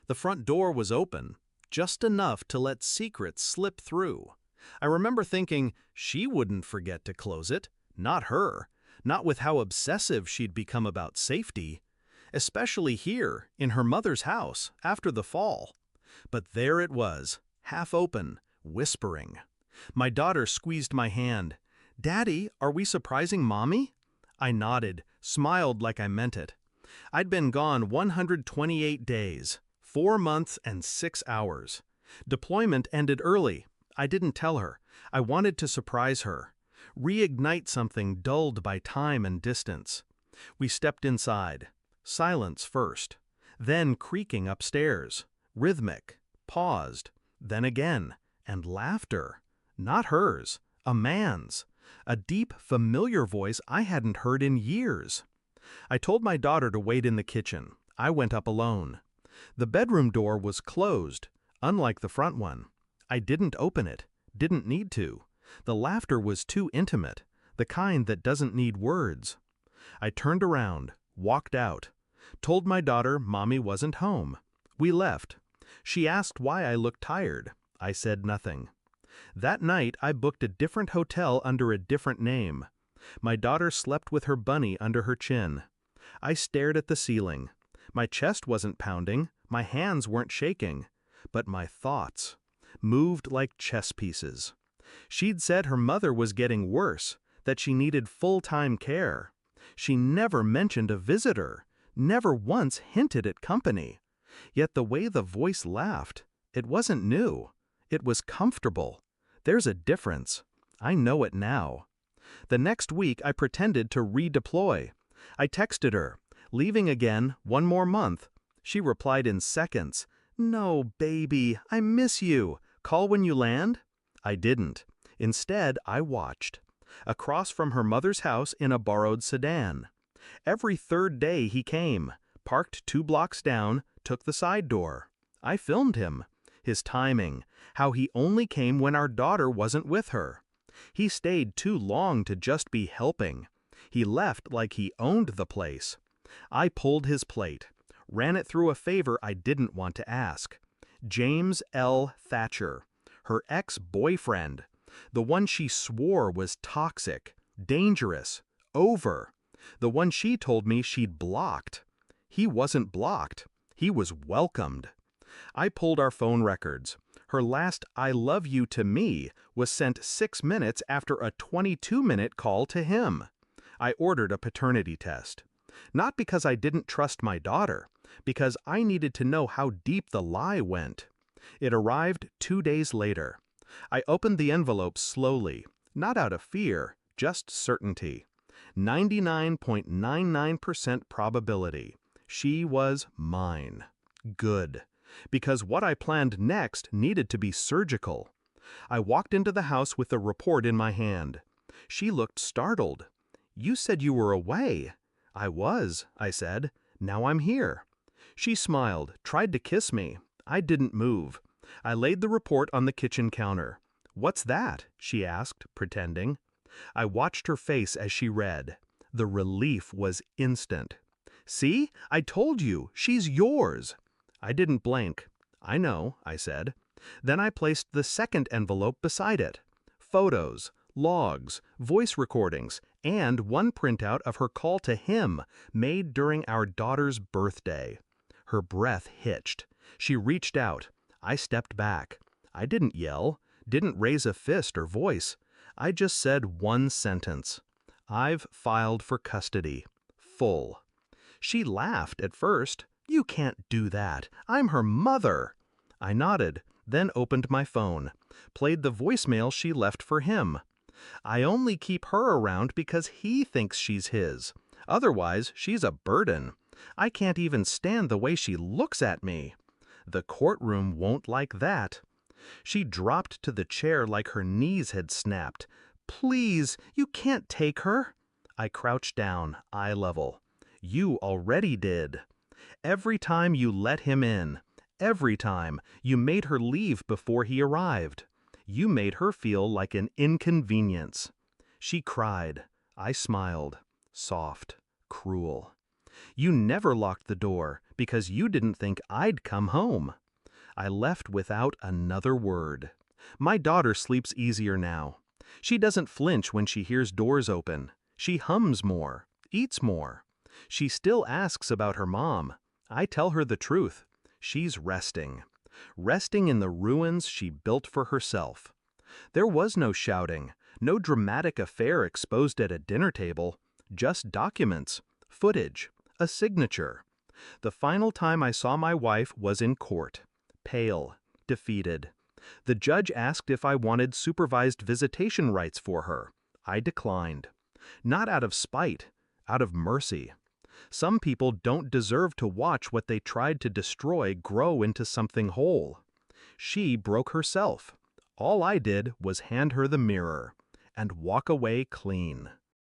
The front door was open, just enough to let secrets slip through. I remember thinking she wouldn't forget to close it, not her, not with how obsessive she'd become about safety, especially here in her mother's house after the fall. But there it was, half open, whispering. My daughter squeezed my hand. "Daddy, are we surprising Mommy?" I nodded, smiled like I meant it. I'd been gone 128 days, 4 months and 6 hours. Deployment ended early. I didn't tell her. I wanted to surprise her, reignite something dulled by time and distance. We stepped inside. Silence first, then creaking upstairs, rhythmic, paused, then again, and laughter. Not hers, a man's. A deep, familiar voice I hadn't heard in years. I told my daughter to wait in the kitchen. I went up alone. The bedroom door was closed, unlike the front one. I didn't open it, didn't need to. The laughter was too intimate, the kind that doesn't need words. I turned around, walked out, told my daughter Mommy wasn't home. We left. She asked why I looked tired. I said nothing. That night, I booked a different hotel under a different name. My daughter slept with her bunny under her chin. I stared at the ceiling. My chest wasn't pounding, my hands weren't shaking, but my thoughts moved like chess pieces. She'd said her mother was getting worse, that she needed full-time care. She never mentioned a visitor, never once hinted at company. Yet the way the voice laughed, it wasn't new. It was comfortable. There's a difference. I know it now. The next week, I pretended to redeploy. I texted her, "Leaving again, 1 more month." She replied in seconds, "No, baby, I miss you. Call when you land?" I didn't. Instead, I watched. Across from her mother's house in a borrowed sedan. Every third day he came, parked 2 blocks down, took the side door. I filmed him. His timing, how he only came when our daughter wasn't with her. He stayed too long to just be helping. He left like he owned the place. I pulled his plate, ran it through a favor I didn't want to ask. James L. Thatcher, her ex-boyfriend, the one she swore was toxic, dangerous, over, the one she told me she'd blocked. He wasn't blocked. He was welcomed. I pulled our phone records. Her last "I love you" to me was sent 6 minutes after a 22-minute call to him. I ordered a paternity test. Not because I didn't trust my daughter, because I needed to know how deep the lie went. It arrived 2 days later. I opened the envelope slowly, not out of fear, just certainty. 99.99% probability. She was mine. Good. Because what I planned next needed to be surgical. I walked into the house with the report in my hand. She looked startled. "You said you were away." "I was," I said. "Now I'm here." She smiled, tried to kiss me. I didn't move. I laid the report on the kitchen counter. "What's that?" she asked, pretending. I watched her face as she read. The relief was instant. "See? I told you, she's yours." I didn't blink. "I know," I said. Then I placed the second envelope beside it. Photos, logs, voice recordings, and one printout of her call to him, made during our daughter's birthday. Her breath hitched. She reached out. I stepped back. I didn't yell, didn't raise a fist or voice. I just said one sentence. "I've filed for custody. Full." She laughed at first. "You can't do that. I'm her mother." I nodded, then opened my phone, played the voicemail she left for him. "I only keep her around because he thinks she's his. Otherwise, she's a burden. I can't even stand the way she looks at me. The courtroom won't like that." She dropped to the chair like her knees had snapped. "Please, you can't take her." I crouched down, eye level. "You already did. Every time you let him in, every time you made her leave before he arrived. You made her feel like an inconvenience." She cried. I smiled. Soft, cruel. "You never locked the door because you didn't think I'd come home." I left without another word. My daughter sleeps easier now. She doesn't flinch when she hears doors open. She hums more, eats more. She still asks about her mom. I tell her the truth. She's resting. Resting in the ruins she built for herself. There was no shouting, no dramatic affair exposed at a dinner table, just documents, footage, a signature. The final time I saw my wife was in court, pale, defeated. The judge asked if I wanted supervised visitation rights for her. I declined. Not out of spite, out of mercy. Some people don't deserve to watch what they tried to destroy grow into something whole. She broke herself. All I did was hand her the mirror and walk away clean.